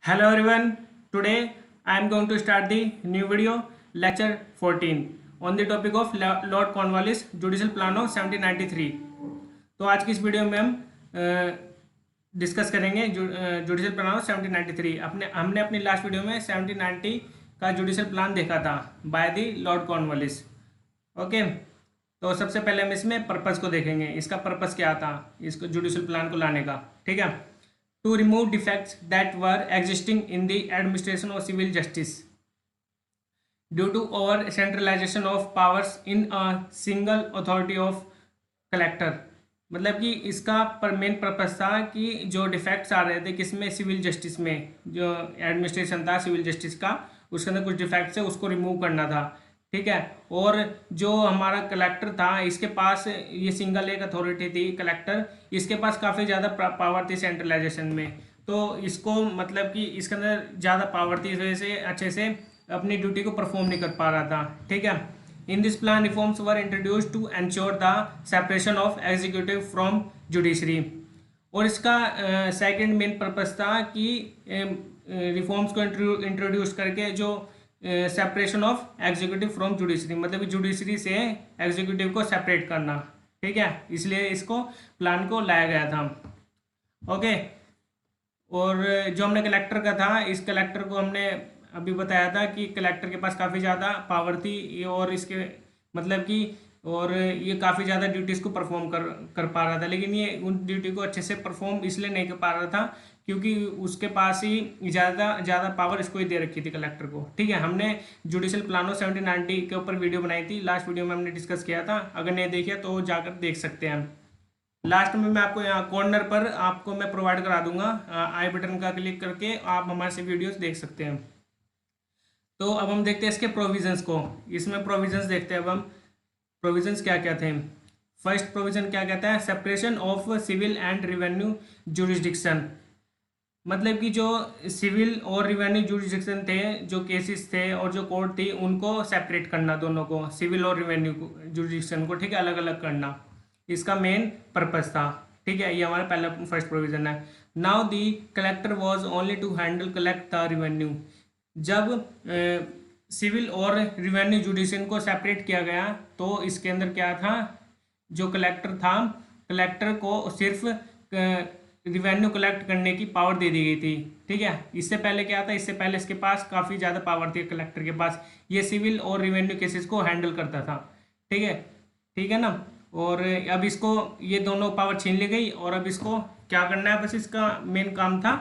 Hello everyone. Today I am going to start the new video, lecture 14 on the topic of Lord Cornwallis Judicial Plan of 1793. तो आज की इस video में हम discuss करेंगे judicial plan of 1793। हमने अपनी लास्ट वीडियो में 1790 का जुडिशल प्लान देखा था by the Lord Cornwallis. Okay, तो सबसे पहले हम इसमें पर्पस को देखेंगे, इसका पर्पस क्या था इसको जुडिशल प्लान को लाने का। ठीक है, to remove defects that were existing in the administration of civil justice due to over centralization of powers in a single authority of collector। मतलब कि इसका मेन पर्पस था कि जो डिफेक्ट्स आ रहे थे किसमें, सिविल जस्टिस में, जो एडमिनिस्ट्रेशन था सिविल जस्टिस का उसके अंदर कुछ डिफेक्ट्स है उसको रिमूव करना था। ठीक है, और जो हमारा कलेक्टर था इसके पास ये सिंगल एक अथॉरिटी थी कलेक्टर, इसके पास काफ़ी ज़्यादा पावर थी सेंट्रलाइजेशन में, तो इसको मतलब कि इसके अंदर ज़्यादा पावर थी, इस वजह से अच्छे से अपनी ड्यूटी को परफॉर्म नहीं कर पा रहा था। ठीक है, in this plan reforms were introduced to ensure the separation of executive from judiciary. और इसका सेकंड मेन पर्पस था कि रिफॉर्म्स को इंट्रोड्यूस करके जो separation of executive from judiciary, मतलब कि जुडिशरी से एग्जीक्यूटिव को सेपरेट करना। ठीक है, इसलिए इसको प्लान को लाया गया था। ओके, और जो हमने कलेक्टर का था, इस कलेक्टर को हमने अभी बताया था कि कलेक्टर के पास काफ़ी ज़्यादा पावर थी और इसके मतलब कि और ये काफ़ी ज़्यादा ड्यूटीज़ को परफॉर्म कर पा रहा था, लेकिन ये उन ड्यूटी को अच्छे से परफॉर्म इसलिए नहीं कर पा रहा था क्योंकि उसके पास ही ज़्यादा पावर इसको ही दे रखी थी कलेक्टर को। ठीक है, हमने जुडिशल प्लान ऑफ 1790 के ऊपर वीडियो बनाई थी, लास्ट वीडियो में हमने डिस्कस किया था, अगर नहीं देखिए तो जाकर देख सकते हैं। लास्ट में मैं आपको यहाँ कॉर्नर पर आपको मैं प्रोवाइड करा दूंगा, आई बटन का क्लिक करके आप हमारे से वीडियोस देख सकते हैं। तो अब हम देखते हैं इसके प्रोविजंस को, इसमें प्रोविजंस देखते हैं अब हम प्रोविजंस क्या क्या थे। फर्स्ट प्रोविजन क्या कहता है, separation of civil and revenue jurisdiction. मतलब कि जो सिविल और रिवेन्यू जुरिस्डिक्शन थे, जो केसेस थे और जो कोर्ट थी उनको सेपरेट करना, दोनों को, सिविल और रिवेन्यू जुरिस्डिक्शन को, ठीक है, अलग अलग करना, इसका मेन पर्पस था। ठीक है, ये हमारा पहला फर्स्ट प्रोविजन है। Now the collector was only to handle collect the revenue. जब सिविल और रिवेन्यू जुडिशन को सेपरेट किया गया तो इसके अंदर क्या था, जो कलेक्टर था, कलेक्टर को सिर्फ रिवेन्यू कलेक्ट करने की पावर दे दी गई थी। ठीक है, इससे पहले क्या था, इससे पहले इसके पास काफ़ी ज़्यादा पावर थी कलेक्टर के पास, ये सिविल और रिवेन्यू केसेस को हैंडल करता था। ठीक है ना, और अब इसको ये दोनों पावर छीन ली गई और अब इसको क्या करना है, बस इसका मेन काम था,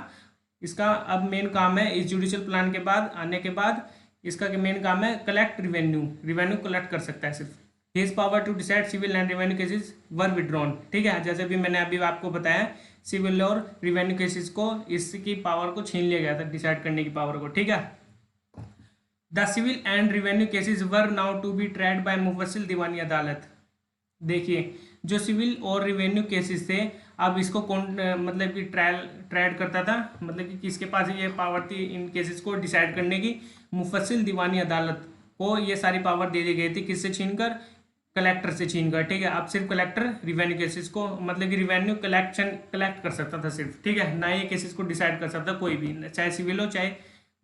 इसका अब मेन काम है इस जुडिशियल प्लान के बाद आने के बाद इसका मेन काम है कलेक्ट रिवेन्यू कलेक्ट कर सकता है सिर्फ। His power to decide civil and revenue cases were withdrawn. ठीक है, जैसे भी मैंने अभी आपको बताया, सिविल और रिवेन्यू केसेस को इसकी पावर को छीन लिया गया था, डिसाइड करने की पावर को। ठीक है, the civil and revenue cases were now to be tried by Mofussil Diwani अदालत। देखिए, जो सिविल और रिवेन्यू केसेस थे अब इसको कौन मतलब कि ट्रायल करता था, मतलब कि किसके पास ये पावर थी इन केसेस को डिसाइड करने की, मुफस्सिल दीवानी अदालत को ये सारी पावर दे दी गई थी, किससे छीनकर, कलेक्टर से छीनकर। ठीक है, अब सिर्फ कलेक्टर रिवेन्यू केसेस को मतलब कि रिवेन्यू कलेक्ट कर सकता था सिर्फ। ठीक है, ना ये केसेस को डिसाइड कर सकता कोई भी, चाहे सिविल हो चाहे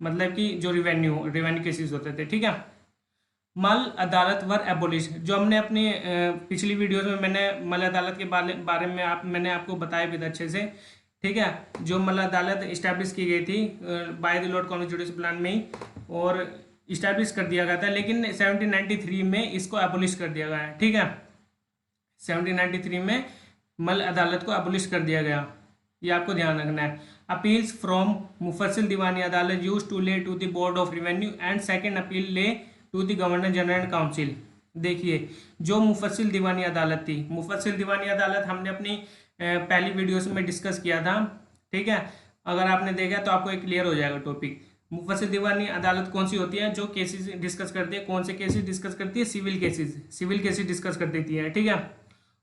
मतलब कि जो रिवेन्यू केसेस होते थे। ठीक है, मल अदालत वर एबोलिश। जो हमने अपनी पिछली वीडियोस में मैंने मल अदालत के बारे में मैंने आपको बताया भी था अच्छे से। ठीक है, जो मल अदालत इस्टेब्लिश की गई थी by the Lord Cornwallis judicial plan में ही और इस्टेब्लिश कर दिया गया था, लेकिन 1793 में इसको एबोलिश कर दिया गया है। ठीक है, 1793 में मल अदालत को एबोलिश कर दिया गया, ये आपको ध्यान रखना है। Appeals from mofussil Diwani Adalat used to lie to the board of revenue and second appeal lie to the governor general and council. देखिए, जो मुफस्सिल दीवानी अदालत थी, मुफस्सिल दीवानी अदालत हमने अपनी पहली वीडियोस में डिस्कस किया था। ठीक है, अगर आपने देखा तो आपको एक क्लियर हो जाएगा टॉपिक। मुफस्सिल दीवानी अदालत कौन सी होती है, जो केसेस डिस्कस करती है, कौन से केसेस डिस्कस करती है, सिविल केसेस डिस्कस कर देती है। ठीक है,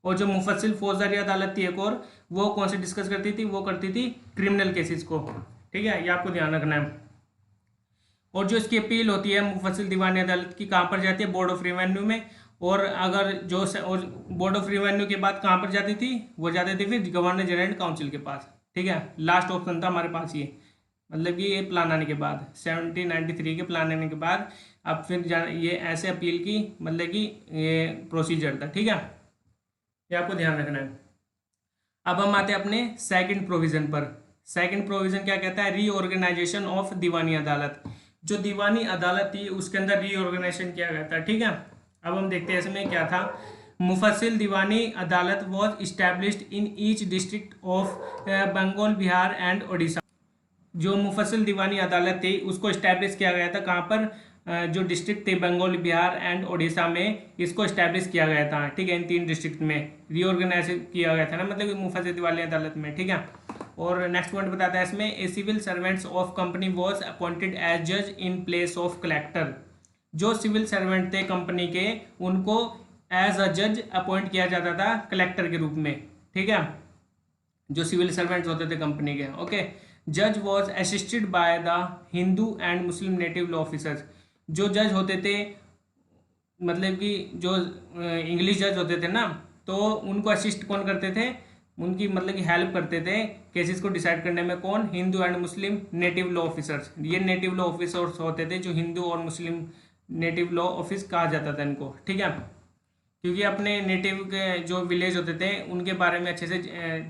और जो मुफस्सिल फौजदारी अदालत थी एक और, वो कौन से डिस्कस करती थी, वो करती थी क्रिमिनल केसेस को। ठीक है, ये आपको ध्यान रखना है। और जो इसकी अपील होती है मुफस्सिल दीवानी अदालत की, कहाँ पर जाती है, बोर्ड ऑफ रिवेन्यू में, और अगर जो और बोर्ड ऑफ रिवेन्यू के बाद कहाँ पर जाती थी, वो जाती थी फिर गवर्नर जनरल एंड काउंसिल के पास। ठीक है, लास्ट ऑप्शन था हमारे पास ये। मतलब कि ये प्लान आने के बाद 1793 के प्लान आने के बाद अब फिर ये ऐसे अपील की मतलब कि ये प्रोसीजर था। ठीक है, ये आपको ध्यान रखना है। अब हम आते हैं अपने सेकंड प्रोविजन पर। सेकंड प्रोविजन क्या कहता है? रीऑर्गेनाइजेशन ऑफ दीवानी अदालत। जो दीवानी अदालत थी उसके अंदर रीऑर्गेनाइजेशन किया गया था। ठीक है, अब हम देखते हैं इसमें क्या था। Mofussil Diwani Adalat was established in each district of Bengal, Bihar and Odisha. जो मुफस्सिल दीवानी अदालत थी उसको इस्टेब्लिश किया गया था कहाँ पर? जो डिस्ट्रिक्ट थे बंगाल, बिहार एंड ओडिशा में इसको इस्टेब्लिश किया गया था। ठीक है, इन 3 डिस्ट्रिक्ट में रीऑर्गेनाइज किया गया था ना, मतलब मुफस्सिल दीवानी अदालत में। ठीक है, और नेक्स्ट पॉइंट बताता है इसमें, a civil servants of company was appointed as जज इन प्लेस ऑफ कलेक्टर। जो सिविल सर्वेंट थे कंपनी के उनको एज अ जज अपॉइंट किया जाता था कलेक्टर के रूप में। ठीक है, जो सिविल सर्वेंट्स होते थे कंपनी के। ओके, जज was assisted by the Hindu and Muslim native law officers. जो जज होते थे मतलब कि जो इंग्लिश जज होते थे ना, तो उनको असिस्ट कौन करते थे? उनकी मतलब कि हेल्प करते थे केसेस को डिसाइड करने में। कौन? Hindu and Muslim native law officers. ये नेटिव लॉ ऑफिसर्स होते थे जो हिंदू और मुस्लिम नेटिव लॉ ऑफिस कहा जाता था इनको। ठीक है, क्योंकि अपने नेटिव के जो विलेज होते थे उनके बारे में अच्छे से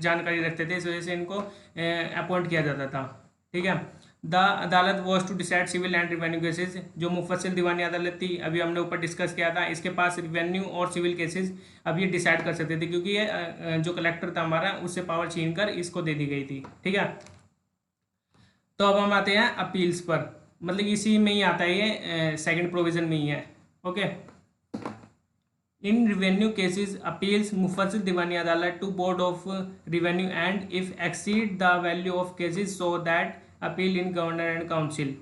जानकारी रखते थे, इस वजह से इनको अपॉइंट किया जाता था। ठीक है, the Adalat was to decide civil and revenue cases. जो मुफस्सिल दीवानी अदालत थी अभी हमने ऊपर डिस्कस किया था, इसके पास रिवेन्यू और सिविल केसेस अब ये डिसाइड कर सकते थे, क्योंकि ये जो कलेक्टर था हमारा उससे पावर छीन कर इसको दे दी गई थी। ठीक है, तो अब हम आते हैं अपील्स पर। मतलब इसी में ही आता है, ये सेकंड प्रोविजन में ही है। Okay, in revenue cases appeals Mofussil Diwani Adalat to board of revenue and if exceed the value of cases so that appeal in governor and council.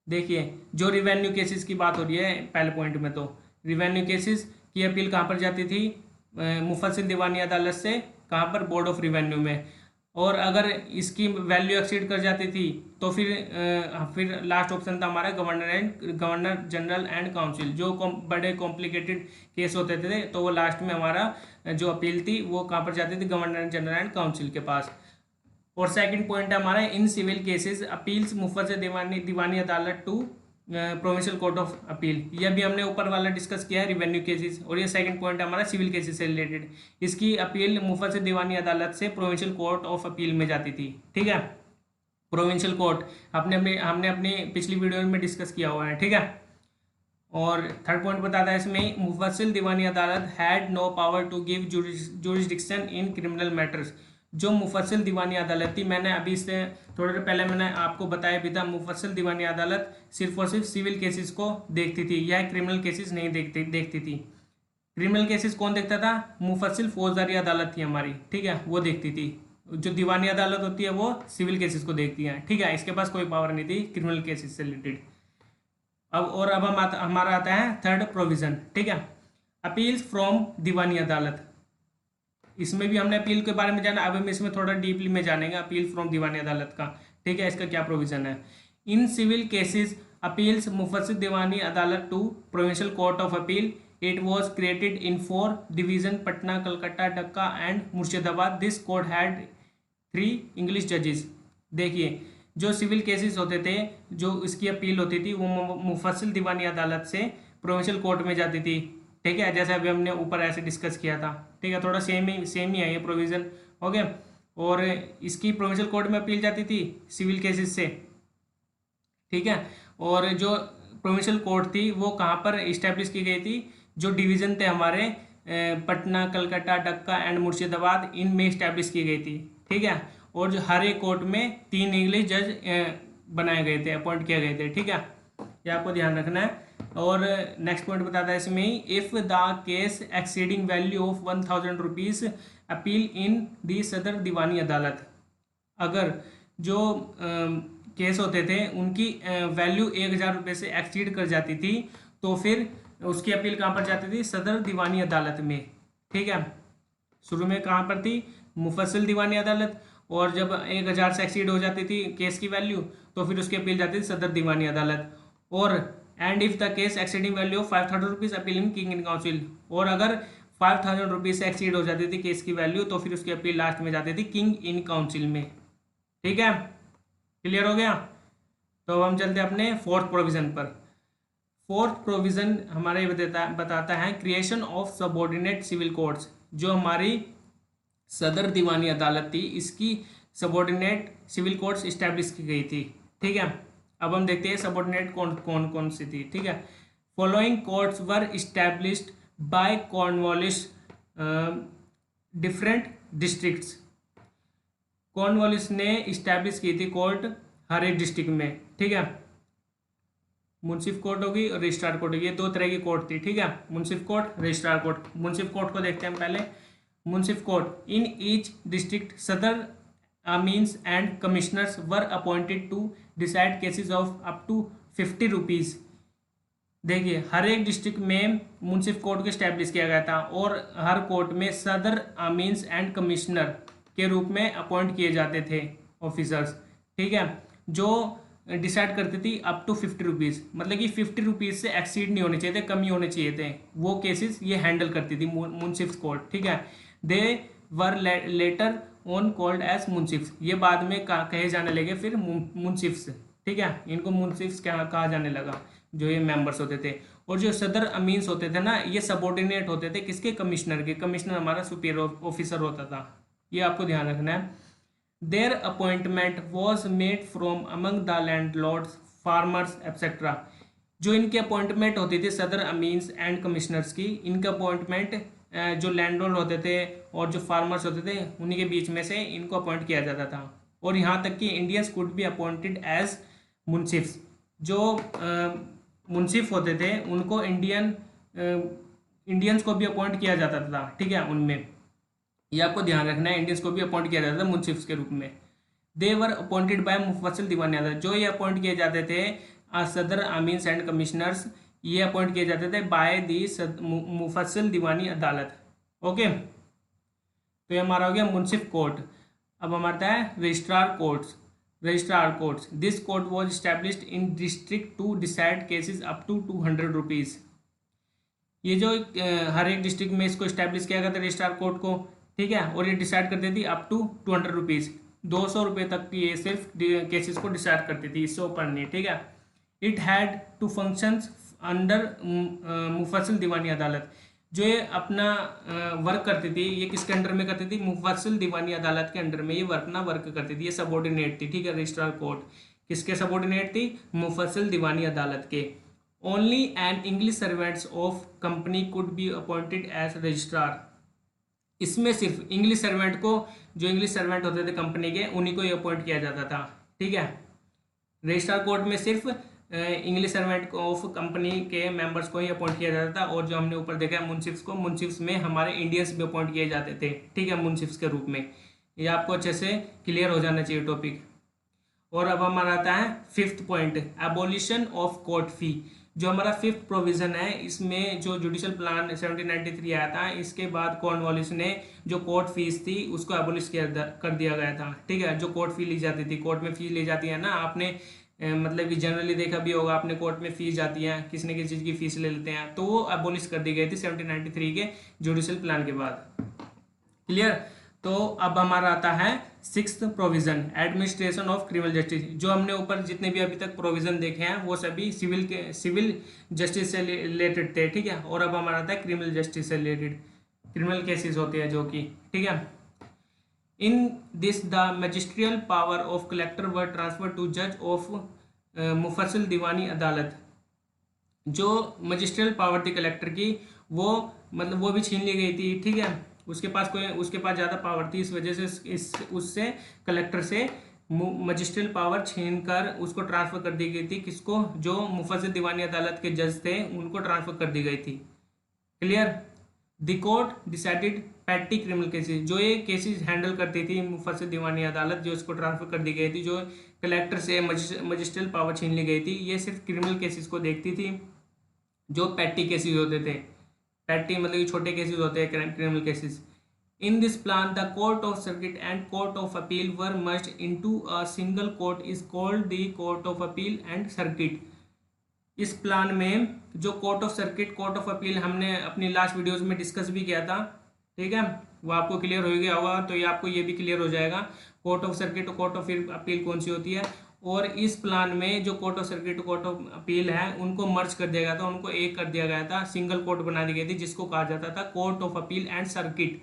देखिए, जो रिवेन्यू केसेस की बात हो रही है पहले पॉइंट में, तो रिवेन्यू केसेस की अपील कहाँ पर जाती थी? मुफस्सिल दीवानी अदालत से। कहाँ पर? बोर्ड ऑफ रिवेन्यू में। और अगर इसकी वैल्यू एक्सीड कर जाती थी तो फिर लास्ट ऑप्शन था हमारा गवर्नर जनरल एंड काउंसिल। जो बड़े कॉम्प्लिकेटेड केस होते थे तो वो लास्ट में हमारा जो अपील थी वो कहाँ पर जाती थी? गवर्नर जनरल एंड काउंसिल के पास। और सेकंड पॉइंट है हमारा, in civil cases appeals Mofussil Diwani Adalat to provincial court of appeal. ये भी हमने ऊपर वाला डिस्कस किया है रिवेन्यू केसेस, और ये सेकंड पॉइंट है हमारा सिविल केसेस से रिलेटेड। इसकी अपील मुफस्सिल दीवानी अदालत से प्रोविंशियल कोर्ट ऑफ अपील में जाती थी। ठीक है, प्रोविंशियल कोर्ट हमने अपनी पिछली वीडियो में डिस्कस किया हुआ है। ठीक है, और थर्ड पॉइंट बताता है इसमें, Mofussil Diwani Adalat had no power to give jurisdiction in criminal matters. जो मुफस्सिल दीवानी अदालत थी, मैंने अभी इससे थोड़ी देर पहले मैंने आपको बताया भी था, मुफस्सिल दीवानी अदालत सिर्फ और सिर्फ सिविल केसेस को देखती थी, यह क्रिमिनल केसेस नहीं देखती थी। क्रिमिनल केसेस कौन देखता था? मुफस्सिल फौजदारी अदालत थी हमारी। ठीक है, वो देखती थी। जो दीवानी अदालत होती है वो सिविल केसेस को देखती है। ठीक है, इसके पास कोई पावर नहीं थी क्रिमिनल केसेस से रिलेटेड। अब हमारा आता है थर्ड प्रोविजन। ठीक है, अपील्स फ्रॉम दीवानी अदालत। इसमें भी हमने अपील के बारे में जाना, अब हम इसमें थोड़ा डीपली में जानेंगे अपील फ्रॉम दीवानी अदालत का। ठीक है, इसका क्या प्रोविजन है? In civil cases appeals Mofussil Diwani Adalat to provincial court of appeal. It was created in 4 division, Patna, Calcutta, Dhaka and Murshidabad. This court had 3 English जजेस। देखिए, जो सिविल केसेस होते थे, जो इसकी अपील होती थी, वो मुफस्सिल दीवानी अदालत से प्रोविंशियल कोर्ट में जाती थी। ठीक है, जैसे अभी हमने ऊपर ऐसे डिस्कस किया था। ठीक है, थोड़ा सेम ही है ये प्रोविज़न। ओके, और इसकी प्रोविंशियल कोर्ट में अपील जाती थी सिविल केसेस से। ठीक है, और जो प्रोविंशियल कोर्ट थी वो कहाँ पर इस्टेब्लिश की गई थी? जो डिवीज़न थे हमारे पटना, कलकत्ता, ढाका एंड मुर्शिदाबाद, इनमें इस्टेब्लिश की गई थी। ठीक है, और जो हर एक कोर्ट में 3 इंग्लिश जज बनाए गए थे, अपॉइंट किए गए थे। ठीक है, ये आपको ध्यान रखना है। और नेक्स्ट पॉइंट बताता है इसमें, if the case exceeding value of 1000 rupees appeal in the Sadar Diwani अदालत। अगर जो केस होते थे उनकी वैल्यू 1000 रुपये से एक्सीड कर जाती थी तो फिर उसकी अपील कहाँ पर जाती थी? सदर दीवानी अदालत में। ठीक है, शुरू में कहाँ पर थी? मुफस्सिल दीवानी अदालत। और जब 1000 से एक्सीड हो जाती थी केस की वैल्यू तो फिर उसकी अपील जाती थी सदर दीवानी अदालत। और and if the case exceeding value of 5000 rupees appeal in king in council. और अगर 5000 रुपीज़ से एक्सीड हो जाती थी केस की वैल्यू तो फिर उसकी अपील लास्ट में जाती थी किंग इन काउंसिल में। ठीक है, क्लियर हो गया। तो अब हम चलते हैं अपने फोर्थ प्रोविज़न पर। फोर्थ प्रोविज़न हमारा ये बताता है creation of subordinate civil courts. जो हमारी सदर दीवानी अदालत थी, इसकी सबऑर्डिनेट सिविल कोर्ट्स इस्टेब्लिश की गई थी। ठीक है, अब हम देखते हैं सबऑर्डिनेट कौन कौन कौन सी थी। ठीक है, फॉलोइंग कोर्ट्स वर established bye Cornwallis different districts. Cornwallis ने इस्टेब्लिश की थी कोर्ट हर एक डिस्ट्रिक्ट में। ठीक है, मुंसिफ कोर्ट होगी और रजिस्ट्रार कोर्ट होगी, ये दो तरह की कोर्ट थी। ठीक है, munsif court, registrar court. Munsif court को देखते हैं हम पहले। Munsif court in each district Sadar Amins and commissioners were appointed to decide cases of up to 50 rupees. देखिए, हर एक डिस्ट्रिक्ट में मुंसिफ कोर्ट को स्टैब्लिश किया गया था और हर कोर्ट में सदर मीन्स एंड कमिश्नर के रूप में अपॉइंट किए जाते थे ऑफिसर्स। ठीक है, जो डिसाइड करती थी अप टू 50 रुपीज़, मतलब कि 50 रुपीज़ से एक्सीड नहीं होने चाहिए थे, कम ही होने चाहिए थे। वो केसेस ये हैंडल करती थी मुंसिफ कोर्ट। ठीक है, they were later on called as munsifs. ये बाद में कहे जाने लगे फिर मुंसिफ्स। ठीक है, इनको मुंसिफ्स कहा जाने लगा, जो ये मेंबर्स होते थे। और जो सदर अमीन्स होते थे ना, ये सबऑर्डिनेट होते थे किसके? कमिश्नर के। कमिश्नर हमारा सुपीरियर ऑफिसर होता था, ये आपको ध्यान रखना है। There appointment was made from among the landlords, farmers etcetera. जो इनके अपॉइंटमेंट होती थी सदर अमीन्स एंड कमिश्नर्स की, इनका अपॉइंटमेंट जो लैंडलॉर्ड होते थे और जो फार्मर्स होते थे, उन्हीं के बीच में से इनको अपॉइंट किया जाता था। और यहाँ तक कि Indians could be appointed as munsifs. जो मुंसिफ होते थे उनको इंडियंस को भी अपॉइंट किया जाता था। ठीक है, उनमें ये आपको ध्यान रखना है, इंडियंस को भी अपॉइंट किया जाता था मुंसिफ्स के रूप में। दे were appointed bye Mofussil Diwani अदालत। जो ये अपॉइंट किए जाते थे सदर अमीन्स एंड कमिश्नर्स, ये अपॉइंट किए जाते थे बाय दी मुफस्सिल दीवानी अदालत। ओके, तो ये हमारा हो गया मुंसिफ कोर्ट। अब हमारा है registrar courts. Registrar courts, this court was established in district to decide cases up to 200 rupees. ये जो हर एक डिस्ट्रिक्ट में इसको इस्टेब्लिश किया गया था रजिस्ट्रार कोर्ट को। ठीक है, और ये डिसाइड करती थी अप टू 200 रुपीज़, 200 रुपये तक की ये सिर्फ केसेस को डिसाइड करती थी, इससे ऊपर नहीं। ठीक है, it had two functions under Mofussil Diwani अदालत। जो ये अपना वर्क करती थी, ये किसके अंडर में करती थी? मुफस्सिल दीवानी अदालत के अंडर में ये वर्क करती थी। ये सबऑर्डिनेट थी। ठीक है, रजिस्ट्रार कोर्ट किसके सबऑर्डिनेट थी? मुफस्सिल दीवानी अदालत के। Only an English servants of company could be appointed as registrar. इसमें सिर्फ इंग्लिश सर्वेंट को, जो इंग्लिश सर्वेंट होते थे कंपनी के, उन्हीं को ही अपॉइंट किया जाता था। ठीक है, रजिस्ट्रार कोर्ट में सिर्फ इंग्लिश सर्वेंट ऑफ कंपनी के मेंबर्स को ही अपॉइंट किया जाता था। और जो हमने ऊपर देखा है मुंसिफ्स को, मुंसिफ्स में हमारे इंडियंस भी अपॉइंट किए जाते थे। ठीक है, मुंसिफ्स के रूप में। ये आपको अच्छे से क्लियर हो जाना चाहिए टॉपिक। और अब हमारा आता है fifth point, abolition of court fee. जो हमारा फिफ्थ प्रोविज़न है, इसमें जो जुडिशल प्लान 1793 आया था, इसके बाद कॉर्नवालिस ने जो कोर्ट फीस थी उसको एबोलिश कर दिया गया था। ठीक है, जो कोर्ट फी ली जाती थी, कोर्ट में फीस ली जाती है ना, आपने मतलब कि जनरली देखा भी होगा आपने, कोर्ट में फीस जाती है, किसी न किसी चीज़ की फीस ले लेते हैं, तो वो एबोलिश कर दी गई थी 1793 के जुडिशल प्लान के बाद। क्लियर। तो अब हमारा आता है sixth provision, administration of criminal justice. जो हमने ऊपर जितने भी अभी तक प्रोविजन देखे हैं वो सभी सिविल जस्टिस से रिलेटेड थे। ठीक है, और अब हमारा आता है क्रिमिनल जस्टिस से रिलेटेड, क्रिमिनल केसेस होते हैं जो कि। ठीक है, in this the magisterial power of collector were transfer to जज ऑफ मुफस्सिल दीवानी अदालत। जो मजिस्ट्रियल पावर थी कलेक्टर की, वो मतलब वो भी छीन ली गई थी। ठीक है, उसके पास ज़्यादा पावर थी, इस वजह से उससे कलेक्टर से मजिस्ट्रियल पावर छीन कर उसको ट्रांसफ़र कर दी गई थी। किसको? जो मुफस्सिल दीवानी अदालत के जज थे उनको ट्रांसफ़र कर दी गई थी। Clear. The court decided petty criminal cases. जो ये केसेस हैंडल करती थी मुफस्सिल दीवानी अदालत, जो इसको ट्रांसफ़र कर दी गई थी, जो कलेक्टर से मजिस्ट्रियल पावर छीन ली गई थी, ये सिर्फ क्रिमिनल केसेस को देखती थी, जो पैटी केसेस होते थे। पैटी मतलब कि छोटे केसेस होते हैं, criminal cases. In this plan the court of circuit and court of appeal were merged into a single court is called the court of appeal and circuit. इस plan में जो court of circuit, court of appeal हमने अपनी last videos में discuss भी किया था। ठीक है, वो आपको क्लियर हो गया होगा, तो ये आपको ये भी क्लियर हो जाएगा कोर्ट ऑफ सर्किट और कोर्ट ऑफ अपील कौन सी होती है। और इस प्लान में जो court of circuit, court of appeal है, उनको मर्ज कर दिया गया था, उनको एक कर दिया गया था, सिंगल कोर्ट बना दी गई थी जिसको कहा जाता था court of appeal and circuit.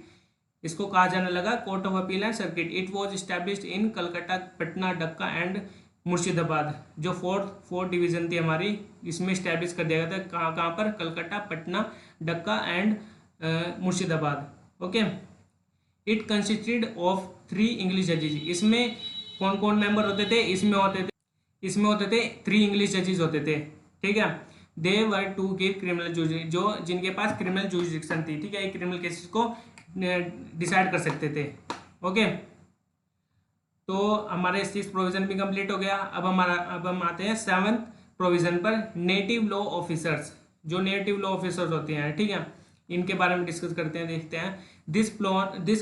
इसको कहा जाने लगा court of appeal and circuit. It was established in Calcutta, Patna, Dacca and Murshidabad. जो फोर्थ डिवीजन थी हमारी, इसमें स्टैब्लिश कर दिया गया था। कहाँ कहाँ पर? Calcutta, Patna, Dacca and Murshidabad. Okay. It consisted of 3 English जजेज। इसमें कौन कौन मेंबर होते थे? इसमें होते थे 3 इंग्लिश जजेस होते थे। ठीक है। They were to give criminal जुडिक्शन, जो जिनके पास क्रिमिनल जुडिक्शन थी। ठीक है, एक क्रिमिनल केसेस को डिसाइड कर सकते थे। ओके, तो हमारे 6th प्रोविजन भी कंप्लीट हो गया। अब हम आते हैं 7th प्रोविजन पर, नेटिव लॉ ऑफिसर्स। जो नेटिव लॉ ऑफिसर्स होते हैं, ठीक है, इनके बारे में डिस्कस करते हैं, देखते हैं। This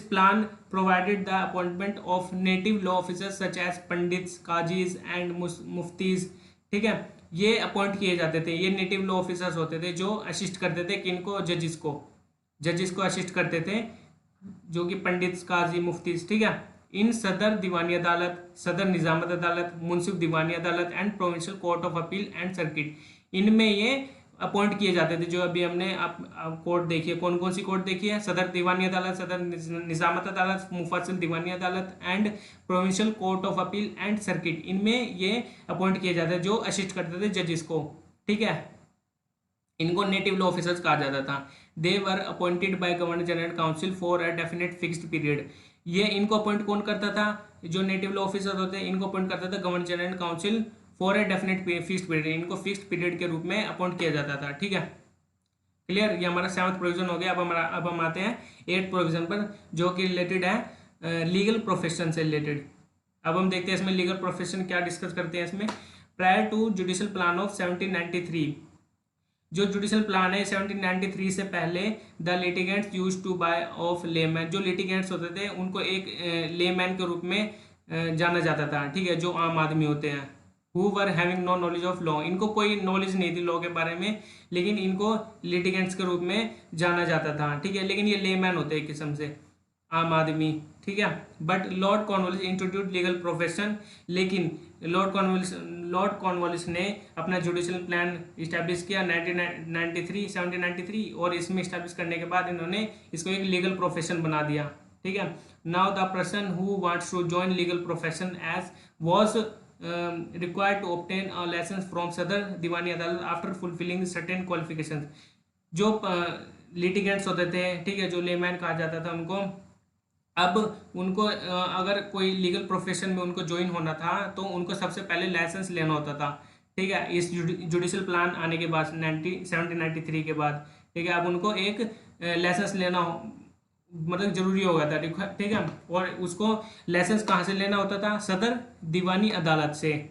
plan provided the appointment of native law officers such as pandits, qazis and muftis. ठीक है, ये अपॉइंट किए जाते थे। ये नेटिव लॉ ऑफिसर्स होते थे जो असिस्ट करते थे किनको? जजेस को असिस्ट करते थे, जो कि पंडित, काजी, मुफ्तीज। ठीक है, इन सदर दीवानी अदालत, सदर निजामत अदालत, मुंसिफ दीवानी अदालत and provincial court of appeal and circuit, इनमें ये अपॉइंट किए जाते थे। जो अभी हमने आप कोर्ट देखी है, कौन कौन सी कोर्ट देखी है? सदर दीवानी अदालत, सदर निजामत अदालत, मुफस्सिल दीवानी अदालत and provincial court of appeal and circuit, इनमें ये अपॉइंट किए जाते थे जो असिस्ट करते थे जजेस को। ठीक है, इनको नेटिव लॉ ऑफिसर्स कहा जाता था। They were appointed by governor general council for a definite fixed period. ये इनको अपॉइंट कौन करता था? जो नेटिव लॉ ऑफिसर्स होते हैं, इनको अपॉइंट करता था governor general council for a definite fixed period. इनको फिक्स्ड पीरियड के रूप में अपॉइंट किया जाता था। ठीक है, क्लियर? ये हमारा 7th प्रोविजन हो गया। अब हम आते हैं 8th प्रोविजन पर, जो कि रिलेटेड है लीगल प्रोफेशन से रिलेटेड। अब हम देखते हैं इसमें लीगल प्रोफेशन क्या डिस्कस करते हैं इसमें। Prior to judicial plan of 1793, जो जुडिशियल प्लान है 1793 से पहले, the litigants used to by of layman. जो लिटिगेंट्स होते थे उनको एक लेमैन के रूप में जाना जाता था। ठीक है, जो आम आदमी होते हैं, who were having no knowledge of law. इनको कोई नॉलेज नहीं थी लॉ के बारे में, लेकिन इनको लिटिगेंट्स के रूप में जाना जाता था। ठीक है, लेकिन ये लेमैन होते हैं एक किस्म से, आम आदमी। ठीक है, but Lord Cornwallis introduce legal profession. लेकिन लॉर्ड कॉर्नवालिस ने अपना जुडिशियल प्लान इस्टेब्लिश किया 1793, और इसमें इस्टेब्लिश करने के बाद इन्होंने इसको एक लीगल प्रोफेशन बना दिया। ठीक है, now the person who wants to join legal profession as was required to obtain a license from Sadar Diwani Adalat after fulfilling certain qualifications. जो लिटिगेंट्स होते थे, ठीक है, जो लेमैन कहा जाता था उनको, अब उनको अगर कोई लीगल प्रोफेशन में उनको ज्वाइन होना था तो उनको सबसे पहले लाइसेंस लेना होता था। ठीक है, इस जुडिशियल प्लान आने के बाद 1793 के बाद, ठीक है, अब उनको एक लाइसेंस लेना मतलब जरूरी हो गया था। ठीक है, और उसको लाइसेंस कहाँ से लेना होता था? सदर दीवानी अदालत से।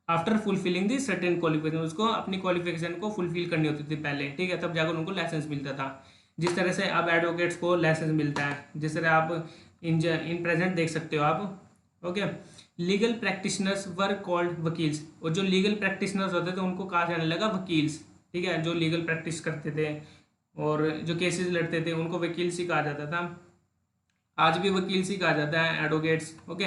आफ्टर फुलफिलिंग दी सर्टेन क्वालिफिकेशन, उसको अपनी क्वालिफिकेशन को फुलफिल करनी होती थी पहले। ठीक है, तब जाकर उनको लाइसेंस मिलता था। जिस तरह से अब एडवोकेट्स को लाइसेंस मिलता है, जिस तरह आप इन प्रेजेंट देख सकते हो आप। Okay, legal practitioners were called vakils. और जो लीगल प्रैक्टिशनर्स होते थे उनको कहा जाने लगा वकील्स। ठीक है, जो लीगल प्रैक्टिस करते थे और जो केसेस लड़ते थे उनको वकील्स ही कहा जाता था। आज भी वकील्स ही कहा जाता है, advocates. Okay,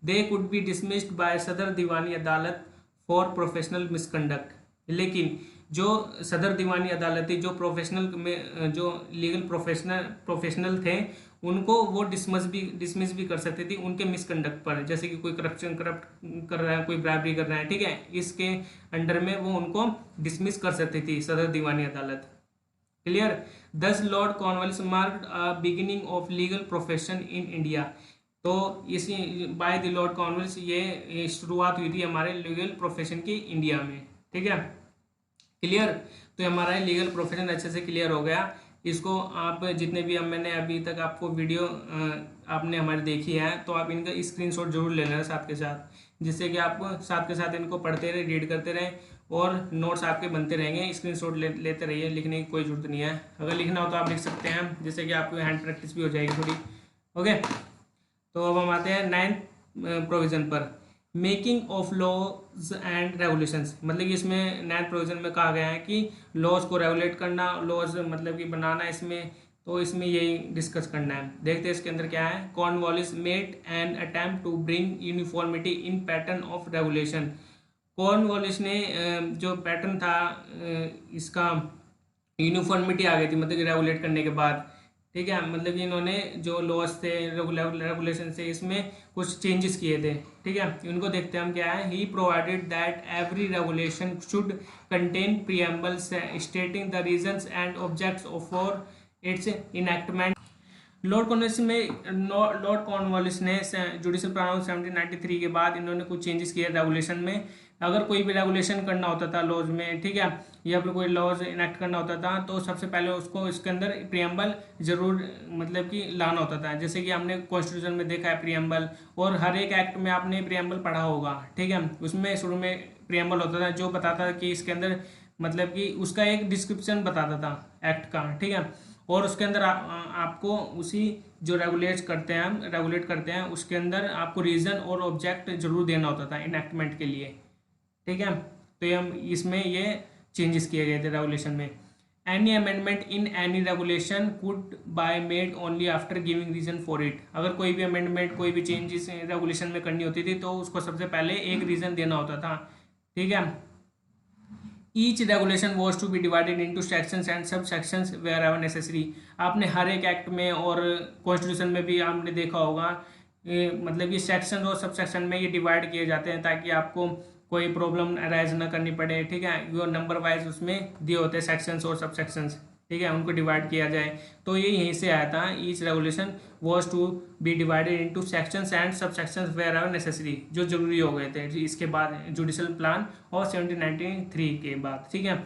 they could be dismissed by Sadar Diwani अदालत फॉर प्रोफेशनल मिसकंडक्ट। लेकिन जो सदर दीवानी अदालत थी, जो प्रोफेशनल में जो लीगल प्रोफेशनल थे, उनको वो डिसमिस भी कर सकती थी उनके मिसकंडक्ट पर। जैसे कि कोई करप्ट कर रहा है, कोई ब्राइबरी कर रहा है, ठीक है, इसके अंडर में वो उनको डिसमिस कर सकती थी सदर दीवानी अदालत। क्लियर? दस Lord Cornwallis marked a beginning of legal profession in India. तो इसी बाय द लॉर्ड कॉर्नवालिस ये शुरुआत हुई थी हमारे लीगल प्रोफेशन की इंडिया में। ठीक है, क्लियर? तो हमारा लीगल प्रोफेशन अच्छे से क्लियर हो गया। इसको आप जितने भी मैंने अभी तक आपको वीडियो आपने हमारी देखी है, तो आप इनका स्क्रीनशॉट जरूर ले लेना साथ के साथ, जिससे कि आप साथ के साथ इनको पढ़ते रहे, रीड करते रहें और नोट्स आपके बनते रहेंगे। स्क्रीनशॉट लेते रहिए, लिखने की कोई जरूरत नहीं है। अगर लिखना हो तो आप लिख सकते हैं, जिससे कि आपकी हैंड प्रैक्टिस भी हो जाएगी थोड़ी। ओके, तो अब हम आते हैं 9th प्रोविजन पर, making of laws and regulations. मतलब कि इसमें 9th प्रोविजन में कहा गया है कि लॉज को रेगुलेट करना, लॉज मतलब कि बनाना, इसमें तो इसमें यही डिस्कस करना है। देखते हैं इसके अंदर क्या है। Cornwallis made an attempt to bring uniformity in pattern of regulation. Cornwallis ने जो पैटर्न था इसका यूनिफॉर्मिटी आ गई थी, मतलब कि रेगुलेट करने के बाद, ठीक है, मतलब कि इन्होंने जो लॉज थे रेगुलेशन से इसमें कुछ चेंजेस किए थे, ठीक है। उनको देखते हैं हम क्या है। He provided that every regulation should contain preamble stating the reasons and objects for its enactment. Lord Cornwallis ने जुडिशल प्लान 1793 के बाद इन्होंने कुछ चेंजेस किए रेगुलेशन में। अगर कोई भी रेगुलेशन करना होता था लॉज में, ठीक है, या फिर कोई लॉज इनेक्ट करना होता था, तो सबसे पहले उसको इसके अंदर प्रियम्बल जरूर मतलब कि लाना होता था। जैसे कि हमने कॉन्स्टिट्यूशन में देखा है प्रियम्बल, और हर एक एक्ट में आपने प्रियम्बल पढ़ा होगा, ठीक है। उसमें शुरू में प्रियम्बल होता था जो बताता था कि इसके अंदर मतलब कि उसका एक डिस्क्रिप्शन बताता था एक्ट का, ठीक है, और उसके अंदर आपको उसी जो रेगुलेट करते हैं उसके अंदर आपको रीजन और ऑब्जेक्ट जरूर देना होता था इनएक्टमेंट के लिए, ठीक है। तो ये हम इसमें ये चेंजेस किए गए थे रेगुलेशन में। Any amendment in any regulation could by made only after giving reason for it. अगर कोई भी अमेंडमेंट कोई भी चेंजेस रेगुलेशन में करनी होती थी तो उसको सबसे पहले एक रीजन देना होता था, ठीक है। Each regulation was to be divided into sections and sub sections wherever necessary. आपने हर एक एक्ट में और कॉन्स्टिट्यूशन में भी आपने देखा होगा मतलब कि सेक्शन और सब सेक्शन में ये डिवाइड किए जाते हैं ताकि आपको कोई प्रॉब्लम अराइज ना करनी पड़े, ठीक है। वो नंबर वाइज उसमें दिए होते हैं सेक्शंस और सब सेक्शंस, ठीक है, उनको डिवाइड किया जाए। तो ये यहीं से आया था। Each regulation was to be divided into sections and sub sections where are necessary, जो जरूरी हो गए थे इसके बाद जुडिशल प्लान और 1793 के बाद, ठीक है।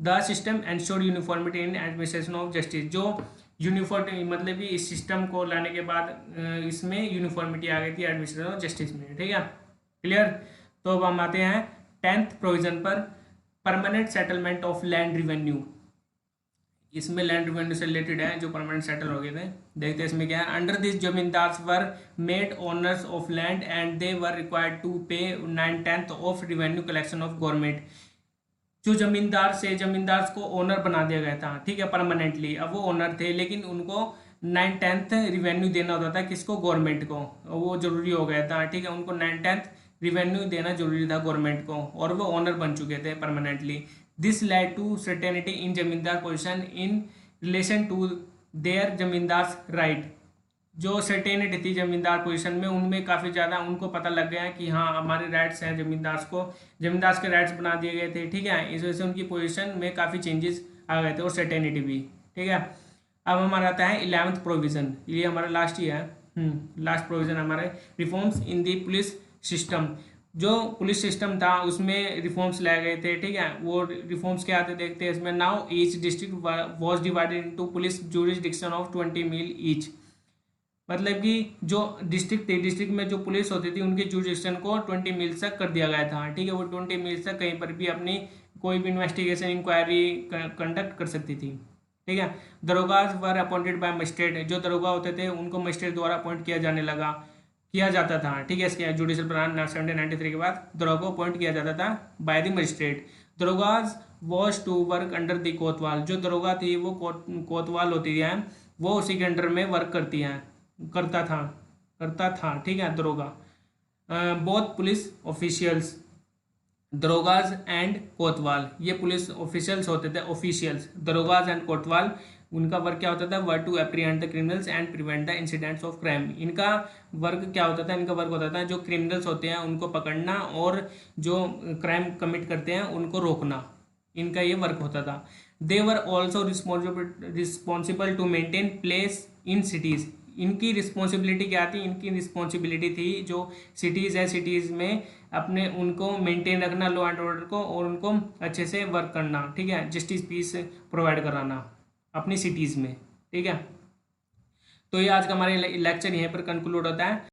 The system ensured uniformity in administration of justice. जो यूनिफॉर्मिटी मतलब कि इस सिस्टम को लाने के बाद इसमें यूनिफॉर्मिटी आ गई थी एडमिनिस्ट्रेशन ऑफ जस्टिस में, ठीक है, क्लियर। तो अब हम आते हैं 10th प्रोविजन पर, permanent settlement of land revenue. इसमें लैंड रिवेन्यू से रिलेटेड है जो परमानेंट सेटल हो गए थे। देखते हैं इसमें क्या है। Under this zamindars were made owners of land and they were required to pay 9/10 of revenue collection of government. जो जमींदार को ओनर बना दिया गया था, ठीक है, परमानेंटली। अब वो ओनर थे लेकिन उनको 9/10 रिवेन्यू देना होता था किसको, गवर्नमेंट को। वो जरूरी हो गया था, ठीक है, उनको 9/10 रिवेन्यू देना जरूरी था गवर्नमेंट को, और वो ओनर बन चुके थे permanently. This led to certainty in zamindar position in relation to their zamindar right. जो सर्टेनिटी थी जमींदार पोजीशन में, उनमें काफ़ी ज़्यादा उनको पता लग गया कि हाँ हमारे राइट्स हैं, जमींदार के राइट्स बना दिए गए थे, ठीक है। इस वजह से उनकी पोजीशन में काफ़ी चेंजेस आ गए थे और सर्टेनिटी भी, ठीक है। अब हमारा आता है 11th प्रोविज़न, ये हमारा लास्ट ही है, लास्ट प्रोविज़न हमारे reforms in the police system. जो पुलिस सिस्टम था उसमें रिफॉर्म्स लाए गए थे, ठीक है। वो रिफॉर्म्स क्या आते देखते हैं इसमें। Now each district was divided into police jurisdiction of 20 mile each. मतलब कि जो डिस्ट्रिक्ट थी, डिस्ट्रिक्ट में जो पुलिस होती थी उनके जुरिसडिक्शन को 20 मील्स तक कर दिया गया था, ठीक है। वो 20 मील्स तक कहीं पर भी अपनी कोई भी इन्वेस्टिगेशन इंक्वायरी कंडक्ट कर सकती थी, ठीक है। दरोगाज वर अपॉइंटेड बाय मजिस्ट्रेट। जो दरोगा होते थे उनको मजिस्ट्रेट द्वारा अपॉइंट किया जाता था, ठीक है। इसके जुडिशल प्लान 1793 के बाद दरोगा को अपॉइंट किया जाता था by the magistrate. Darogas was to work under the kotwal. जो दरोगा थी वो कोतवाल होती है, वो उसी के अंडर में वर्क करता था, ठीक है, दरोगा। बोथ पुलिस ऑफिशियल्स, दरोगाज एंड कोतवाल, ये पुलिस ऑफिशियल्स होते थे, ऑफिशियल्स दरोगाज एंड कोतवाल। उनका वर्क क्या होता था, were to apprehend the criminals and prevent the incidents of crime. इनका वर्क क्या होता था, इनका वर्क होता था जो क्रिमिनल्स होते हैं उनको पकड़ना और जो क्राइम कमिट करते हैं उनको रोकना, इनका ये वर्क होता था। They were also responsible to maintain place in cities. इनकी रिस्पॉन्सिबिलिटी क्या थी, इनकी रिस्पॉन्सिबिलिटी थी जो सिटीज़ है, सिटीज़ में अपने उनको मेंटेन रखना लॉ एंड ऑर्डर को, और उनको अच्छे से वर्क करना, ठीक है, जस्टिस पीस प्रोवाइड कराना अपनी सिटीज़ में, ठीक है। तो ये आज का हमारे लेक्चर यहीं पर कंक्लूड होता है।